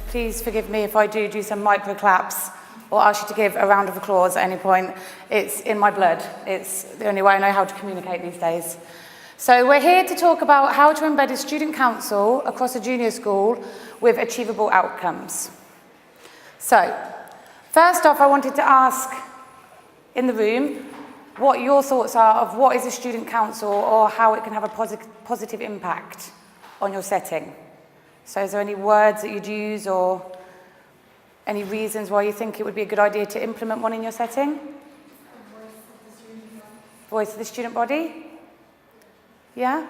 please forgive me if I do some micro claps or ask you to give a round of applause at any point. It's in my blood. It's the only way I know how to communicate these days. So we're here to talk about how to embed a student council across a junior school with achievable outcomes. So, first off, I wanted to ask in the room what your thoughts are of what is a student council or how it can have a positive impact on your setting. So is there any words that you'd use or any reasons why you think it would be a good idea to implement one in your setting? Voice of the student body? Yeah?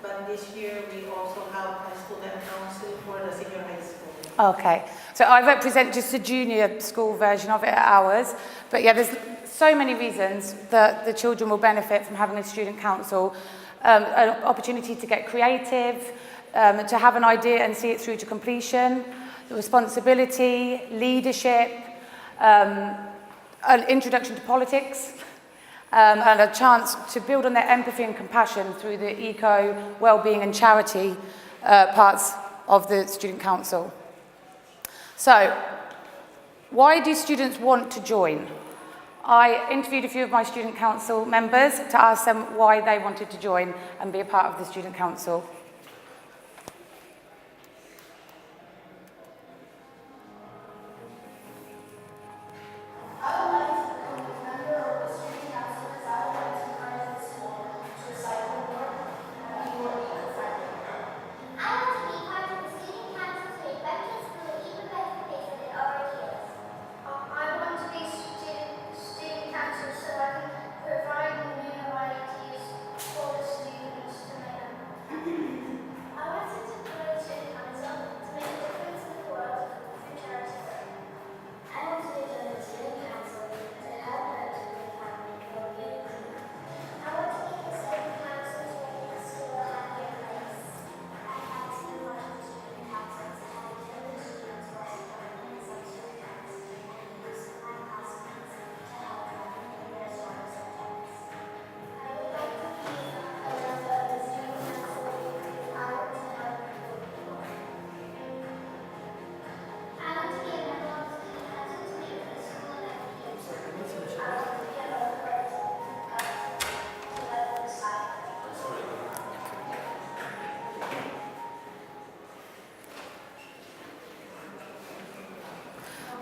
But this year we also have a student council for the senior high school. Okay. So I represent just the junior school version of it at ours. But yeah, there's so many reasons that the children will benefit from having a student council. An opportunity to get creative, to have an idea and see it through to completion, the responsibility, leadership, an introduction to politics, and a chance to build on their empathy and compassion through the eco, well-being and charity parts of the student council. So, why do students want to join? I interviewed a few of my student council members to ask them why they wanted to join and be a part of the student council.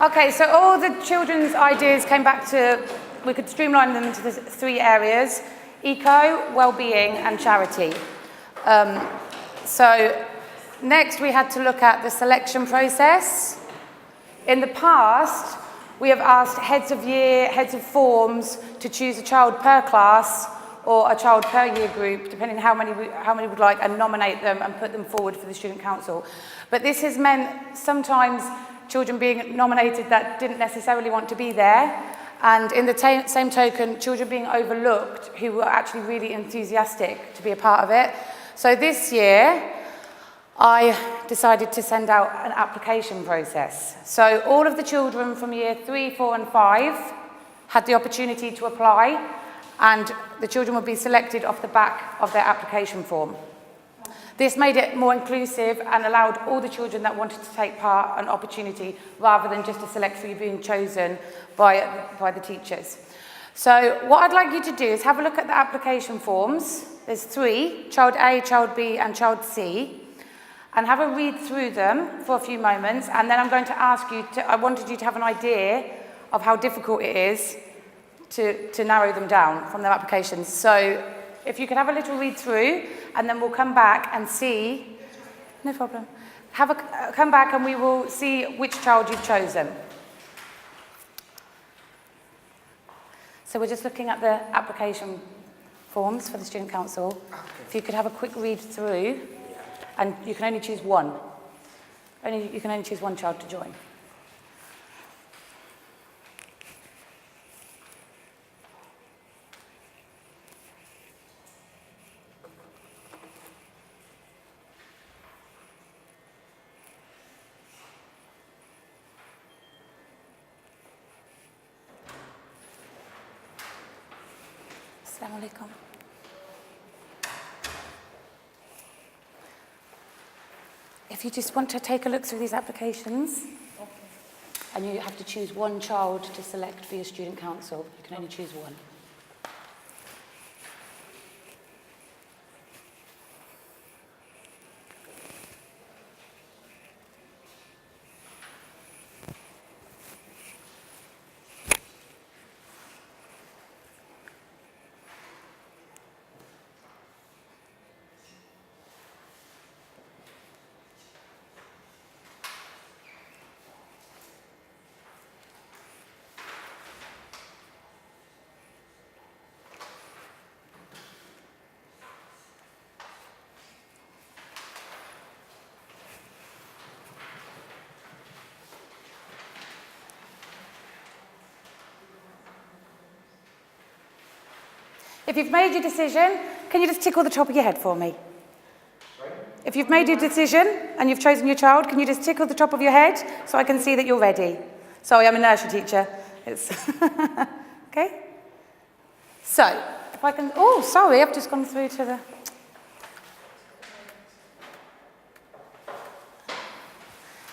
Okay, so all the children's ideas came back to, we could streamline them into the three areas: eco, well-being and charity. So next we had to look at the selection process. In the past, we have asked heads of year, heads of forms to choose a child per class or a child per year group, depending on how many would like, and nominate them and put them forward for the student council. But this has meant sometimes children being nominated that didn't necessarily want to be there, and in the same token, children being overlooked who were actually really enthusiastic to be a part of it. So this year, I decided to send out an application process. So all of the children from year 3, 4 and 5 had the opportunity to apply, and the children would be selected off the back of their application form. This made it more inclusive and allowed all the children that wanted to take part an opportunity rather than just a select few being chosen by the teachers. So what I'd like you to do is have a look at the application forms. There's 3, Child A, Child B and Child C, and have a read through them for a few moments, and then I'm going to ask you I wanted you to have an idea of how difficult it is to narrow them down from their applications. So if you could have a little read through, and then we'll come back and see, no problem, come back and we will see which child you've chosen. So we're just looking at the application forms for the student council. If you could have a quick read through, and you can only choose one. You can only choose one child to join. Assalamu alaikum. If you just want to take a look through these applications, and you have to choose one child to select for your student council. You can only choose one. If you've made your decision, can you just tickle the top of your head for me? Sorry? If you've made your decision and you've chosen your child, can you just tickle the top of your head so I can see that you're ready? Sorry, I'm a nursery teacher. It's okay? So, if I can, oh, sorry, I've just gone through to the...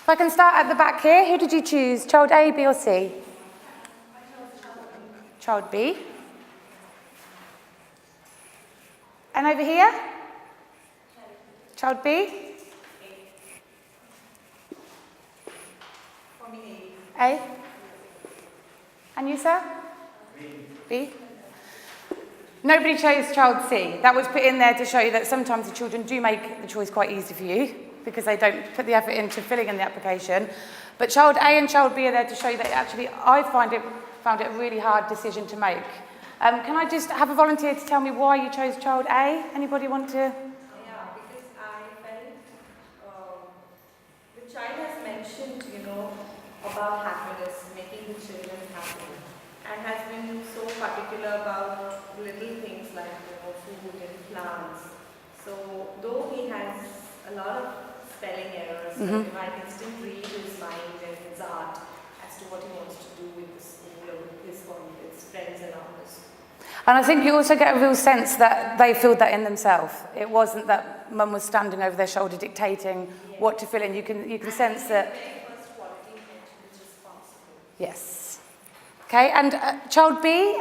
If I can start at the back here, who did you choose? Child A, B or C? Child B. And over here? Child B? For me, A. And you, sir? B. Nobody chose child C. That was put in there to show you that sometimes the children do make the choice quite easy for you because they don't put the effort into filling in the application. But child A and child B are there to show you that actually I found it a really hard decision to make. Can I just have a volunteer to tell me why you chose child A? Anybody want to? Yeah, because I felt the child has mentioned, about happiness, making the children happy, and has been so particular about little things like food and plants. So though he has a lot of spelling errors, I can still read his mind and his art as to what he wants to do with the school or with his friends around us. And I think you also get a real sense that they filled that in themselves. It wasn't that mum was standing over their shoulder dictating what to fill in. You can sense that. First quality which is responsible. Yes. Okay. And child B,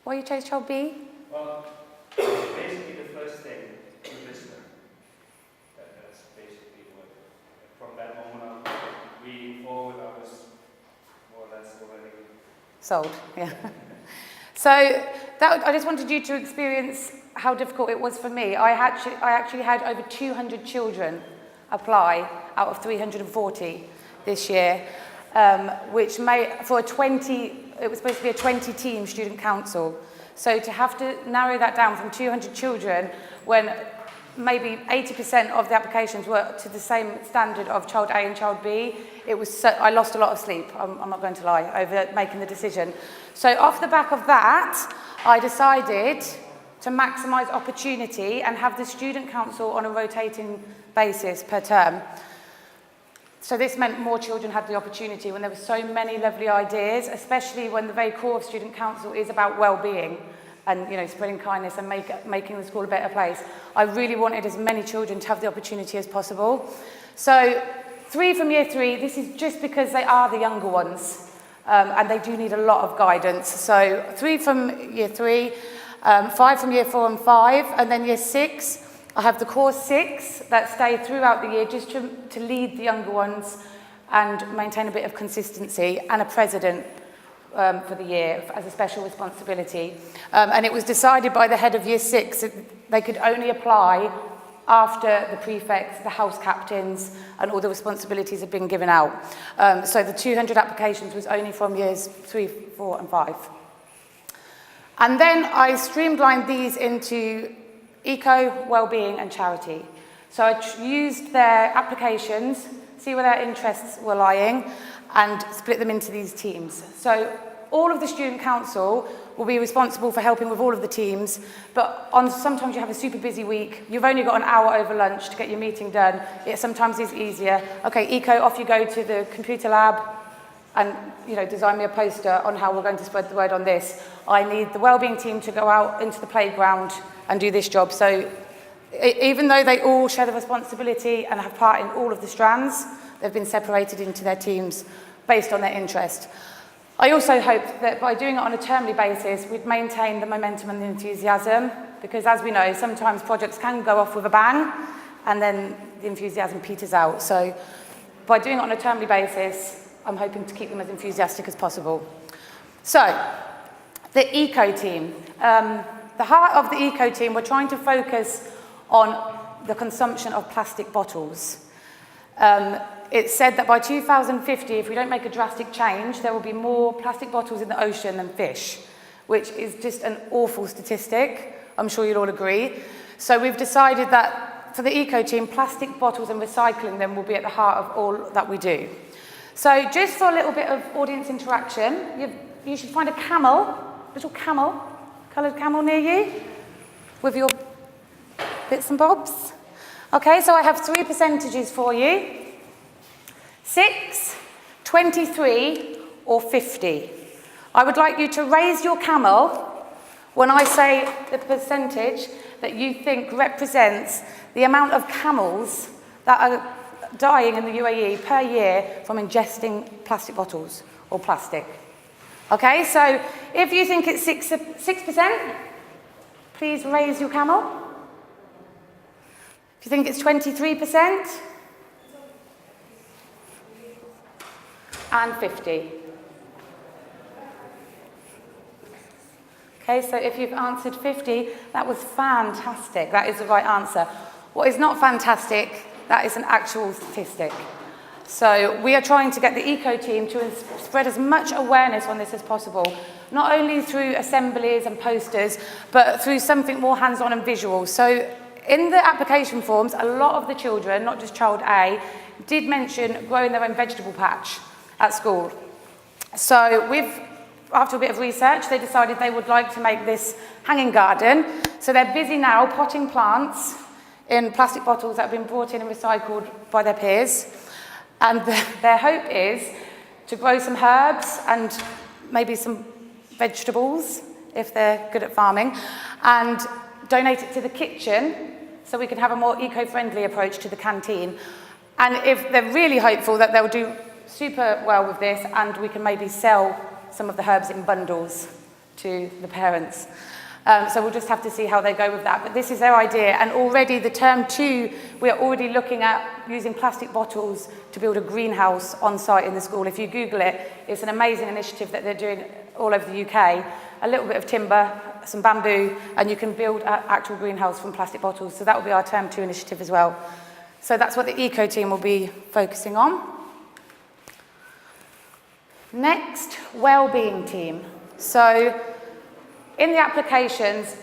why you chose child B? Well, basically the first thing, the listener. That's basically what. From that moment on, reading forward, I was more or less already Sold. Yeah. So I just wanted you to experience how difficult it was for me. I actually had over 200 children apply out of 340 this year, which made for it was supposed to be a 20-team student council. So to have to narrow that down from 200 children when maybe 80% of the applications were to the same standard of child A and child B, I lost a lot of sleep, I'm not going to lie, over making the decision. So off the back of that, I decided to maximise opportunity and have the student council on a rotating basis per term. So this meant more children had the opportunity when there were so many lovely ideas, especially when the very core of student council is about well-being and spreading kindness and making the school a better place. I really wanted as many children to have the opportunity as possible. So 3 from year 3, this is just because they are the younger ones and they do need a lot of guidance. So 3 from year 3, 5 from year 4 and 5, and then year 6, I have the core 6 that stay throughout the year just to lead the younger ones and maintain a bit of consistency, and a president for the year as a special responsibility. And it was decided by the head of year 6 that they could only apply after the prefects, the house captains, and all the responsibilities had been given out. So the 200 applications was only from years 3, 4 and 5. And then I streamlined these into eco, wellbeing and charity. So I used their applications, see where their interests were lying, and split them into these teams. So all of the student council will be responsible for helping with all of the teams, but sometimes you have a super busy week, you've only got an hour over lunch to get your meeting done, it sometimes is easier. Okay, eco, off you go to the computer lab, and design me a poster on how we're going to spread the word on this. I need the wellbeing team to go out into the playground and do this job. So even though they all share the responsibility and have part in all of the strands, they've been separated into their teams based on their interest. I also hope that by doing it on a termly basis, we'd maintain the momentum and the enthusiasm, because as we know, sometimes projects can go off with a bang, and then the enthusiasm peters out. So by doing it on a termly basis, I'm hoping to keep them as enthusiastic as possible. So, the eco team. The heart of the eco team, we're trying to focus on the consumption of plastic bottles. It's said that by 2050, if we don't make a drastic change, there will be more plastic bottles in the ocean than fish, which is just an awful statistic. I'm sure you'll all agree. So we've decided that for the eco team, plastic bottles and recycling them will be at the heart of all that we do. So just for a little bit of audience interaction, you should find a little camel, coloured camel near you, with your bits and bobs. Okay, so I have 3 percentages for you. 6, 23, or 50. I would like you to raise your camel when I say the percentage that you think represents the amount of camels that are dying in the UAE per year from ingesting plastic bottles or plastic. Okay, so if you think it's 6%, please raise your camel. If you think it's 23%, and 50. Okay, so if you've answered 50, that was fantastic. That is the right answer. What is not fantastic, that is an actual statistic. So we are trying to get the eco team to spread as much awareness on this as possible, not only through assemblies and posters, but through something more hands-on and visual. So in the application forms, a lot of the children, not just child A, did mention growing their own vegetable patch at school. So after a bit of research, they decided they would like to make this hanging garden. So they're busy now potting plants in plastic bottles that have been brought in and recycled by their peers. And their hope is to grow some herbs and maybe some vegetables, if they're good at farming, and donate it to the kitchen so we can have a more eco-friendly approach to the canteen. And if they're really hopeful that they'll do super well with this, and we can maybe sell some of the herbs in bundles to the parents. So we'll just have to see how they go with that. But this is their idea, and already the term 2, we are already looking at using plastic bottles to build a greenhouse on site in the school. If you Google it, it's an amazing initiative that they're doing all over the UK. A little bit of timber, some bamboo, and you can build an actual greenhouse from plastic bottles. So that will be our term 2 initiative as well. So that's what the eco team will be focusing on. Next, wellbeing team. So in the applications,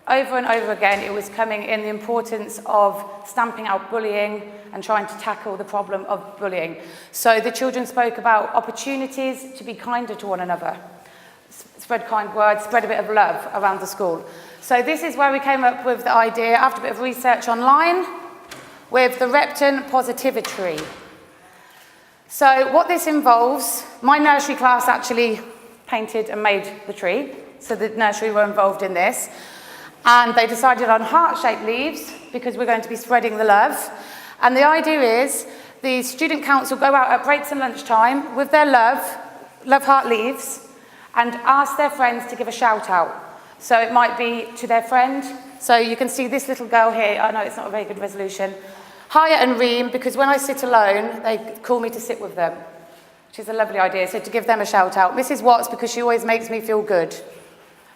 over and over again, it was coming in the importance of stamping out bullying and trying to tackle the problem of bullying. So the children spoke about opportunities to be kinder to one another, spread kind words, spread a bit of love around the school. So this is where we came up with the idea, after a bit of research online, with the Repton Positivity Tree. So what this involves, my nursery class actually painted and made the tree, so the nursery were involved in this, and they decided on heart-shaped leaves because we're going to be spreading the love. And the idea is the student council go out at breaks and lunchtime with their love heart leaves, and ask their friends to give a shout out. So it might be to their friend. So you can see this little girl here. I know it's not a very good resolution. Haya and Reem, because when I sit alone, they call me to sit with them, which is a lovely idea. So to give them a shout out. Mrs. Watts, because she always makes me feel good.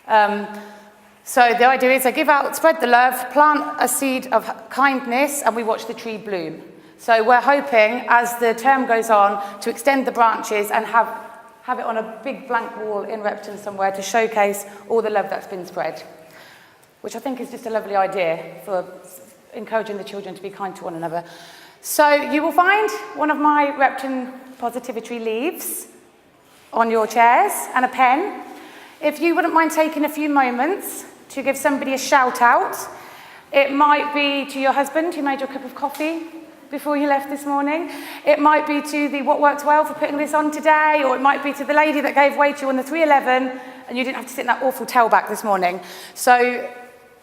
So the idea is I give out, spread the love, plant a seed of kindness, and we watch the tree bloom. So we're hoping, as the term goes on, to extend the branches and have it on a big blank wall in Repton somewhere to showcase all the love that's been spread, which I think is just a lovely idea for encouraging the children to be kind to one another. So you will find one of my Repton Positivity leaves on your chairs and a pen. If you wouldn't mind taking a few moments to give somebody a shout out, it might be to your husband who made your cup of coffee before you left this morning. It might be to the what worked well for putting this on today, or it might be to the lady that gave way to you on the 311 and you didn't have to sit in that awful tailback this morning. So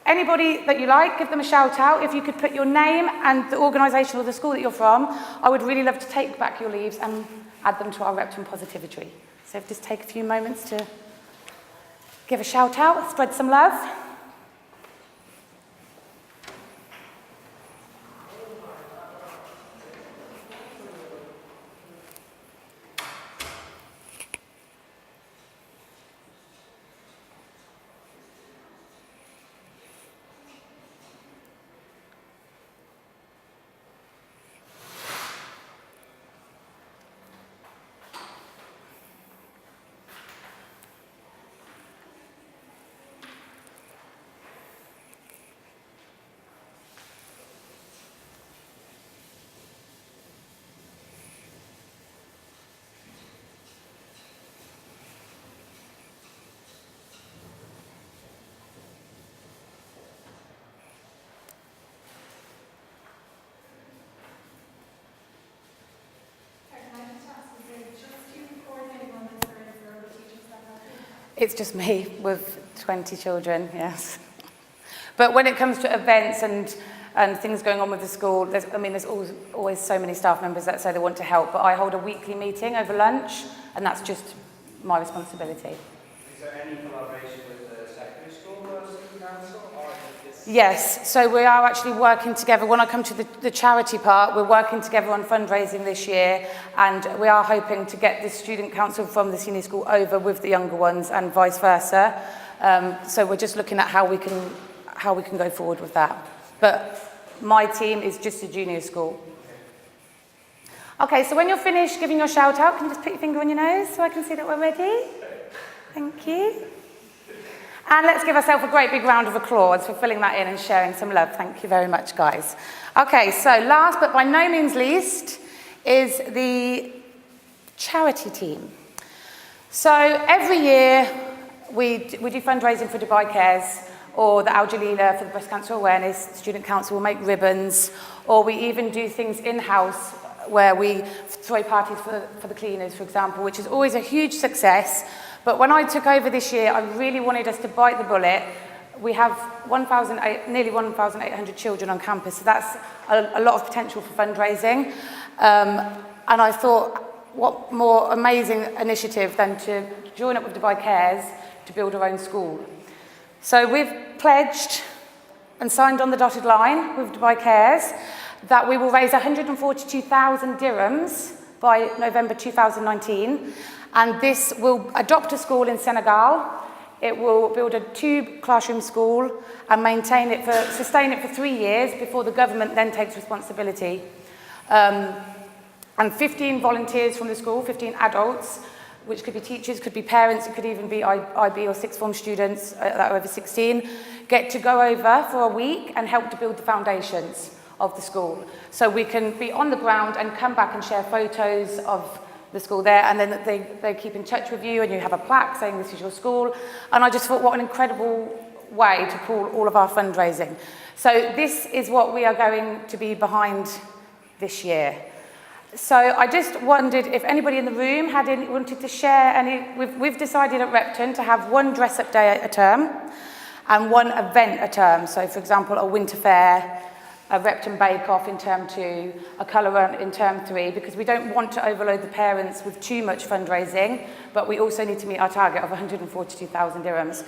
anybody that you like, give them a shout out. If you could put your name and the organisation or the school that you're from, I would really love to take back your leaves and add them to our Repton Positivity. So just take a few moments to give a shout out, spread some love. It's just me with 20 children, yes. But when it comes to events and things going on with the school, there's always so many staff members that say they want to help, but I hold a weekly meeting over lunch, and that's just my responsibility. Is there any collaboration with the secondary school student council, or is it Yes, so we are actually working together. When I come to the charity part, we're working together on fundraising this year, and we are hoping to get the student council from the senior school over with the younger ones and vice versa. So we're just looking at how we can go forward with that. But my team is just a junior school. Okay, so when you're finished giving your shout out, can you just put your finger on your nose so I can see that we're ready? Thank you. And let's give ourselves a great big round of applause for filling that in and sharing some love. Thank you very much, guys. Okay, so last but by no means least is the charity team. So every year we do fundraising for Dubai Cares, or the Al Jalila for the breast cancer awareness. The student council will make ribbons, or we even do things in-house where we throw parties for the cleaners, for example, which is always a huge success. But when I took over this year, I really wanted us to bite the bullet. We have nearly 1,800 children on campus, so that's a lot of potential for fundraising. And I thought, what more amazing initiative than to join up with Dubai Cares to build our own school. So we've pledged and signed on the dotted line with Dubai Cares that we will raise 142,000 dirhams by November 2019. And this will adopt a school in Senegal. It will build a 2-classroom school and sustain it for 3 years before the government then takes responsibility. And 15 volunteers from the school, 15 adults, which could be teachers, could be parents, it could even be IB or sixth form students that are over 16, get to go over for a week and help to build the foundations of the school. So we can be on the ground and come back and share photos of the school there, and then they keep in touch with you and you have a plaque saying this is your school. And I just thought, what an incredible way to pool all of our fundraising. So this is what we are going to be behind this year. So I just wondered if anybody in the room wanted to share any. We've decided at Repton to have one dress-up day a term and one event a term. So for example, a winter fair, a Repton bake-off in term 2, a colour run in term 3, because we don't want to overload the parents with too much fundraising, but we also need to meet our target of 142,000 dirhams.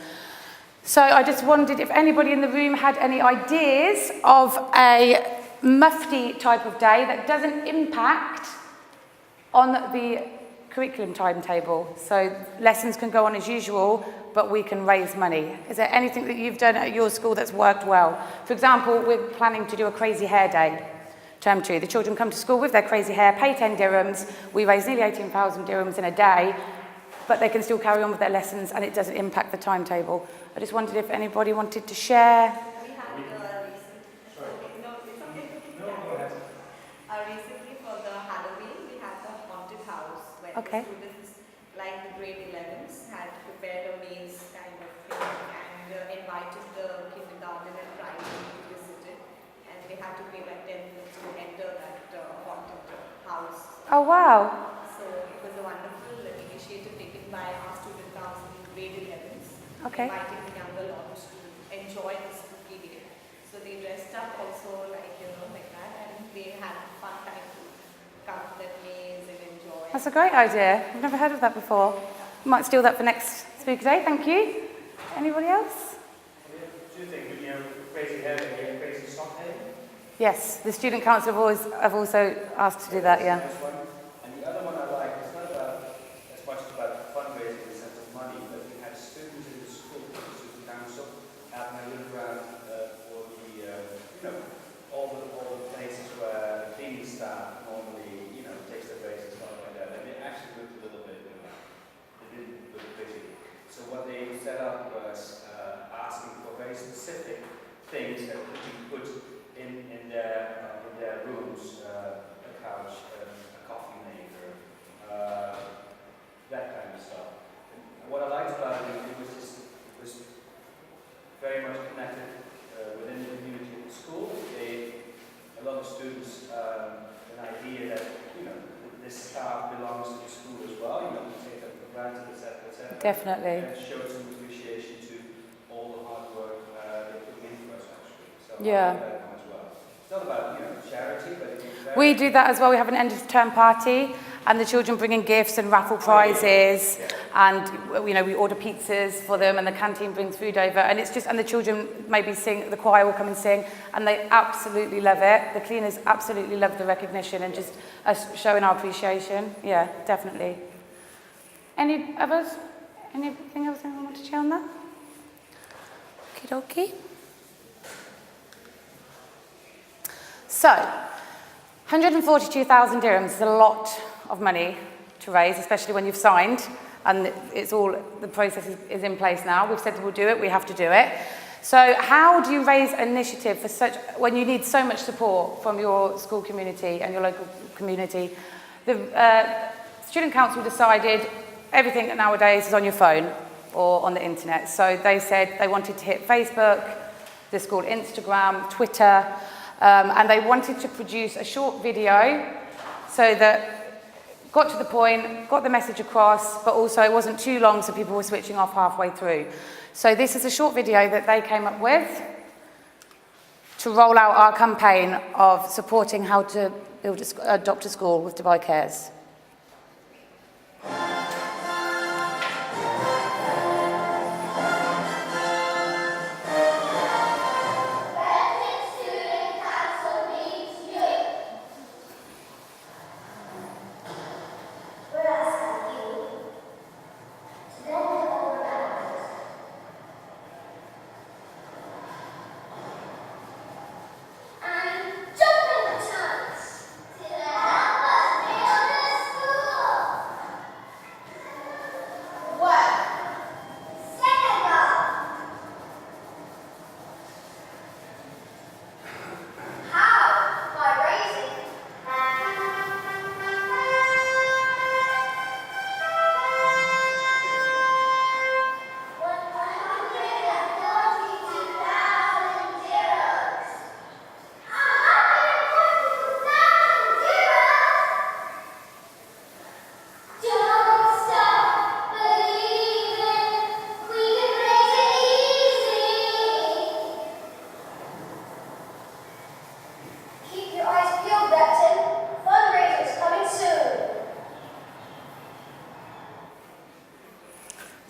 So I just wondered if anybody in the room had any ideas of a mufti type of day that doesn't impact on the curriculum timetable. So lessons can go on as usual, but we can raise money. Is there anything that you've done at your school that's worked well? For example, we're planning to do a crazy hair day, term 2. The children come to school with their crazy hair, pay 10 dirhams, we raise nearly 18,000 dirhams in a day, but they can still carry on with their lessons and it doesn't impact the timetable. I just wondered if anybody wanted to share. Recently for the Halloween, we had the haunted house where Okay. the students, like the grade 11s, had prepared a maze kind of thing and invited the kindergarten and primary to visit it. And they had to pay like 10 minutes to enter that haunted house. Oh, wow. So it was a wonderful initiative taken by our student council in grade 11s, Okay. inviting the younger lot to enjoy the spooky day. So they dressed up also like, like that, and they had a fun time to come to that maze and enjoy. That's a great idea. I've never heard of that before. Might steal that for next Spooky Day. Thank you. Anybody else? Two things, crazy hair and crazy sock hair. Yes, the student council have also asked to do that, yeah. Nice one. And the other one I like, it's not about as much about fundraising in the sense of money, but we had students in the school, the student council, having a look around for the, all the places where the cleaning staff normally, takes their breaks and stuff like that. And they actually looked a little bit, they didn't look busy. So what they set up was asking for very specific things that could be put in their rooms, a couch, a coffee maker, that kind of stuff. And what I liked about it was very much connected within the community of the school. A lot of students an idea that this staff belongs to the school as well. You take them for granted, etc. Definitely. And show some appreciation to all the hard work they put in for us actually. So Yeah. I like that one as well. It's not about charity, but it's very We do that as well. We have an end of term party, and the children bring in gifts and raffle prizes, and we order pizzas for them, and the canteen brings food over, and the children maybe sing, the choir will come and sing, and they absolutely love it. The cleaners absolutely love the recognition and just us showing our appreciation. Yeah, definitely. Any others? Anything else anyone want to share on that? Okie dokie. So, 142,000 dirhams is a lot of money to raise, especially when you've signed and it's all, the process is in place now. We've said that we'll do it, we have to do it. So how do you raise initiative for when you need so much support from your school community and your local community? The student council decided everything nowadays is on your phone or on the internet. So they said they wanted to hit Facebook, the school Instagram, Twitter, and they wanted to produce a short video so that got to the point, got the message across, but also it wasn't too long so people were switching off halfway through. So this is a short video that they came up with to roll out our campaign of supporting how to adopt a school with Dubai Cares.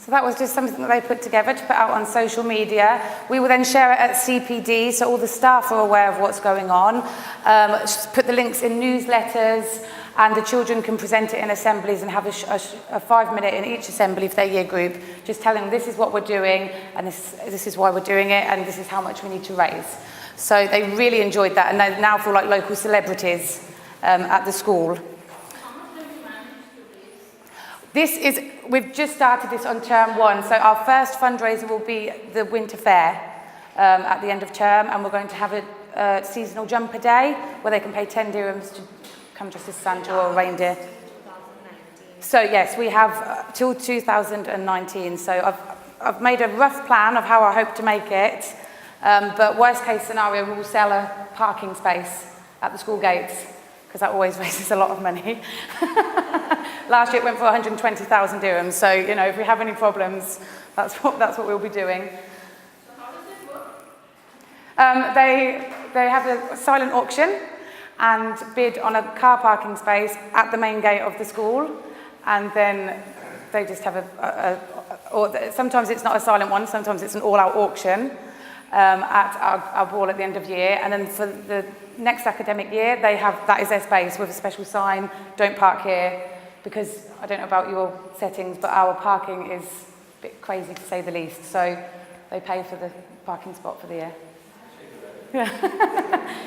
So that was just something that they put together to put out on social media. We will then share it at CPD, so all the staff are aware of what's going on. Put the links in newsletters, and the children can present it in assemblies and have a 5-minute in each assembly for their year group, just telling them this is what we're doing, and this is why we're doing it, and this is how much we need to raise. So they really enjoyed that, and they now feel like local celebrities at the school. We've just started this on term 1, so our first fundraiser will be the winter fair at the end of term, and we're going to have a seasonal jumper day where they can pay 10 dirhams to come dressed as Santa or a reindeer. So yes, we have till 2019, so I've made a rough plan of how I hope to make it, But worst case scenario, we will sell a parking space at the school gates, because that always raises a lot of money. Last year it went for 120,000 dirhams, so you know, if we have any problems, that's what we'll be doing. So how does it work? They have a silent auction and bid on a car parking space at the main gate of the school, and then they just have or sometimes it's not a silent one, sometimes it's an all-out auction at our ball at the end of year, and then for the next academic year, that is their space with a special sign, don't park here, because I don't know about your settings, but our parking is a bit crazy to say the least, so they pay for the parking spot for the year. Yeah.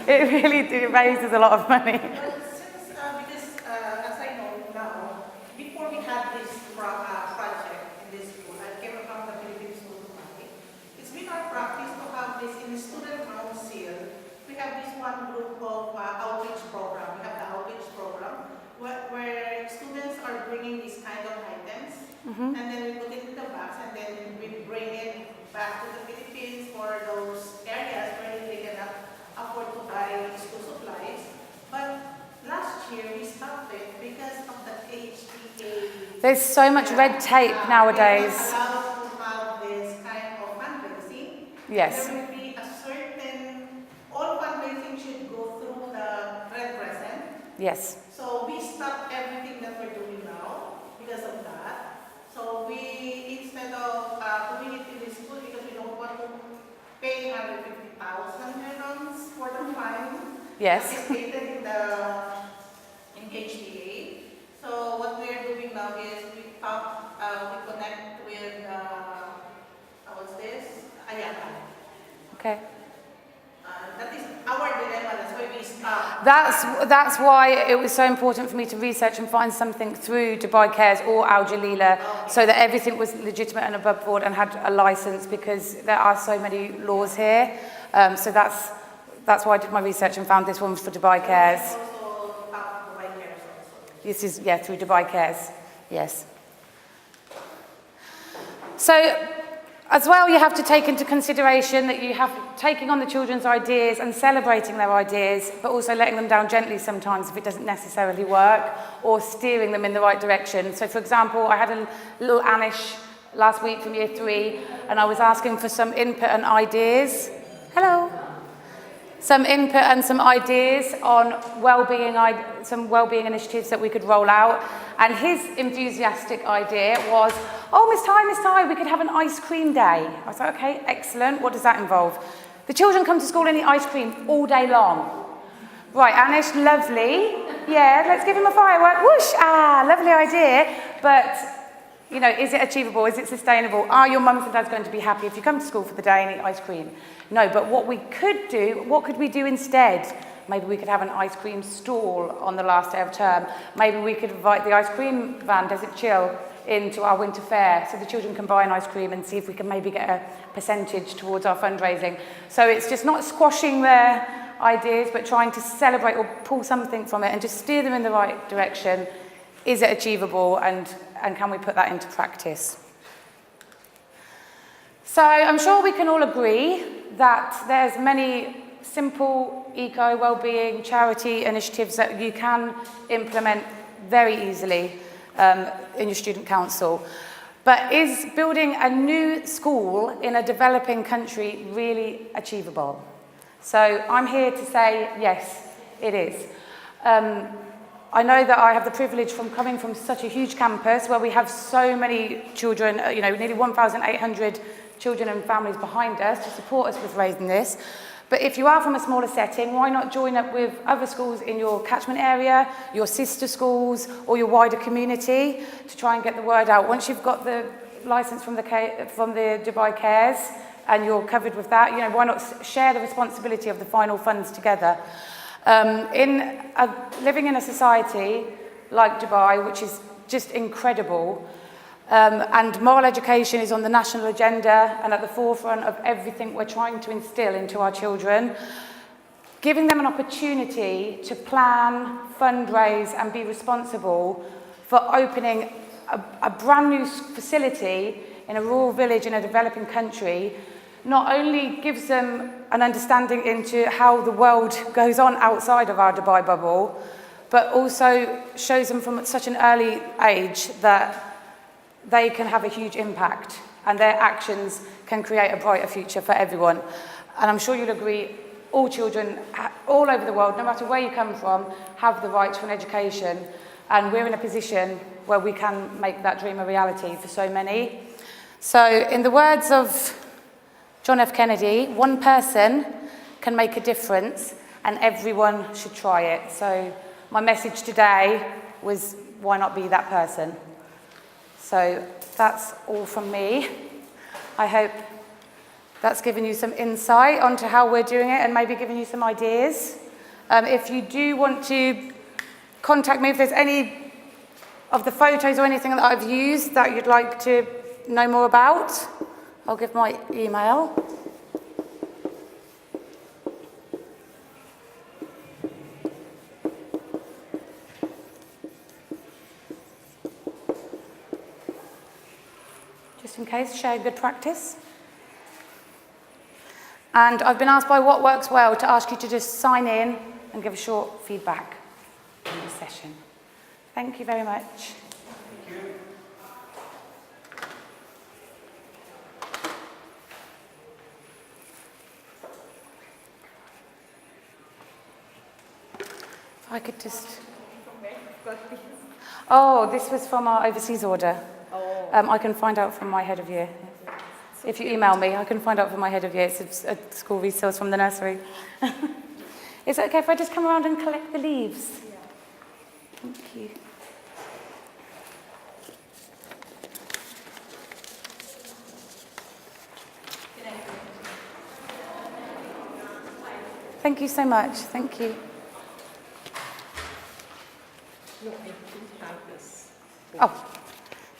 It really raises a lot of money. Well, since, because as I know now, before we had this project in this school, I came from the Philippine School Party. It's been our practice to have this in the student council. We have this one group of outreach program. We have the outreach program where students are bringing these kind of items, and then we put it in the box, and then we bring it back to the Philippines for those areas where they cannot afford to buy school supplies. But last year we stopped it because of the HTA. There's so much red tape nowadays. We're not allowed to have this kind of fundraising. Yes. There will be a certain, all fundraising should go through the Red Crescent. Yes. So we stopped everything that we're doing now because of that. So we, instead of doing it in the school, because we don't want to pay 150,000 dirhams for the fine. Yes. It's stated in the HTA. So what we are doing now is we connect with what's this? Ayaka. Okay. That is our dilemma. That's why we stop. That's why it was so important for me to research and find something through Dubai Cares or Al Jalila, so that everything was legitimate and above board and had a license, because there are so many laws here. So that's why I did my research and found this one for Dubai Cares. Also have Dubai Cares also. This is, yeah, through Dubai Cares, yes. So, as well, you have to take into consideration that you have taking on the children's ideas and celebrating their ideas, but also letting them down gently sometimes if it doesn't necessarily work, or steering them in the right direction. So, for example, I had a little Anish last week from year 3, and I was asking for some input and ideas. Hello. Some input and some ideas on some well-being initiatives that we could roll out. And his enthusiastic idea was, oh, Miss Ty, we could have an ice cream day. I was like, okay, excellent. What does that involve? The children come to school and eat ice cream all day long. Right, Anish, lovely. Yeah, let's give him a firework. Whoosh, lovely idea. But, you know, is it achievable? Is it sustainable? Are your mums and dads going to be happy if you come to school for the day and eat ice cream? No, but what could we do instead? Maybe we could have an ice cream stall on the last day of term. Maybe we could invite the ice cream van, Desert Chill, into our winter fair so the children can buy an ice cream and see if we can maybe get a percentage towards our fundraising. So it's just not squashing their ideas, but trying to celebrate or pull something from it and just steer them in the right direction. Is it achievable, and can we put that into practice? So I'm sure we can all agree that there's many simple eco, well-being, charity initiatives that you can implement very easily in your student council. But is building a new school in a developing country really achievable? So I'm here to say, yes, it is. I know that I have the privilege from coming from such a huge campus where we have so many children, you know, nearly 1,800 children and families behind us to support us with raising this. But if you are from a smaller setting, why not join up with other schools in your catchment area, your sister schools, or your wider community to try and get the word out? Once you've got the license from the Dubai Cares and you're covered with that, you know, why not share the responsibility of the final funds together? Living in a society like Dubai, which is just incredible, and moral education is on the national agenda and at the forefront of everything we're trying to instill into our children, giving them an opportunity to plan, fundraise and be responsible for opening a brand new facility in a rural village in a developing country not only gives them an understanding into how the world goes on outside of our Dubai bubble, but also shows them from such an early age that they can have a huge impact and their actions can create a brighter future for everyone. And I'm sure you'll agree, all children all over the world, no matter where you come from, have the right to an education. And we're in a position where we can make that dream a reality for so many. So in the words of John F. Kennedy, one person can make a difference and everyone should try it. So my message today was, why not be that person? So that's all from me. I hope that's given you some insight onto how we're doing it and maybe given you some ideas. If you do want to contact me, if there's any of the photos or anything that I've used that you'd like to know more about, I'll give my email. Just in case, share good practice. And I've been asked by What Works Well to ask you to just sign in and give a short feedback on this session. Thank you very much. Thank you. If I could just... Oh, this was from our overseas order. I can find out from my head of year. If you email me, I can find out from my head of year. It's a school resource from the nursery. Is it okay if I just come around and collect the leaves? Yeah. Thank you. Thank you so much. Thank you. No, I didn't have this. Oh,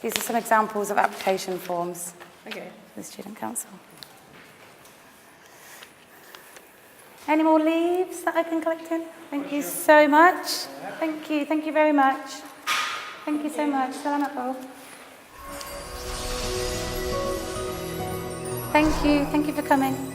these are some examples of application forms Okay. for the Student Council. Any more leaves that I can collect in? Thank you so much. Thank you. Thank you very much. Thank you so much. Salamat po. Thank you. Thank you for coming.